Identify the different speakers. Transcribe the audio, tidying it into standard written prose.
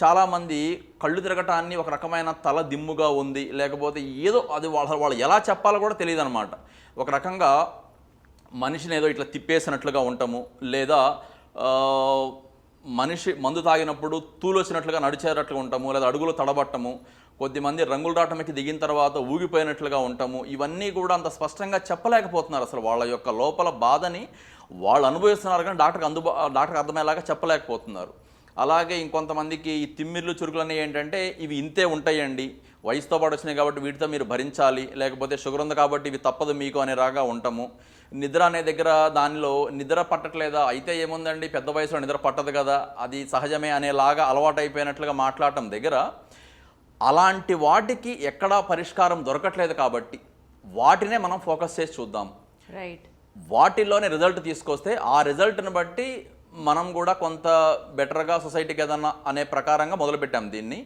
Speaker 1: చాలామంది కళ్ళు తిరగటాన్ని ఒక రకమైన తల దిమ్ముగా ఉంది, లేకపోతే ఏదో అది వాళ్ళు ఎలా చెప్పాలో కూడా తెలియదన్నమాట. ఒక రకంగా మనిషిని ఏదో ఇట్లా తిప్పేసినట్లుగా ఉండటము, లేదా మనిషి మందు తాగినప్పుడు తూలొచ్చినట్లుగా నడిచేటట్లుగా ఉంటాము, లేదా అడుగులు తడబట్టము, కొద్దిమంది రంగుల రాటంకి దిగిన తర్వాత ఊగిపోయినట్లుగా ఉంటాము. ఇవన్నీ కూడా అంత స్పష్టంగా చెప్పలేకపోతున్నారు. అసలు వాళ్ళ యొక్క లోపల బాధని వాళ్ళు అనుభవిస్తున్నారు, కానీ డాక్టర్కి అర్థమయ్యేలాగా చెప్పలేకపోతున్నారు. అలాగే ఇంకొంతమందికి ఈ తిమ్మిర్లు చురుకులన్నీ ఏంటంటే ఇవి ఇంతే ఉంటాయండి, వయసుతో పాటు వచ్చినాయి కాబట్టి వీటితో మీరు భరించాలి, లేకపోతే షుగర్ ఉంది కాబట్టి ఇవి తప్పదు మీకు అనే రాగా ఉంటాము. నిద్ర అనే దగ్గర దానిలో నిద్ర పట్టట్లేదా, అయితే ఏముందండి పెద్ద వయసులో నిద్ర పట్టదు కదా, అది సహజమే అనేలాగా అలవాటు అయిపోయినట్లుగా మాట్లాడటం దగ్గర అలాంటి వాటికి ఎక్కడా పరిష్కారం దొరకట్లేదు. కాబట్టి వాటినే మనం ఫోకస్ చేసి చూద్దాం.
Speaker 2: రైట్.
Speaker 1: వాటిల్లోనే రిజల్ట్ తీసుకొస్తే ఆ రిజల్ట్ని బట్టి మనం కూడా కొంత బెటర్గా సొసైటీకి ఏదన్నా అనే ప్రకారంగా మొదలుపెట్టాం దీన్ని.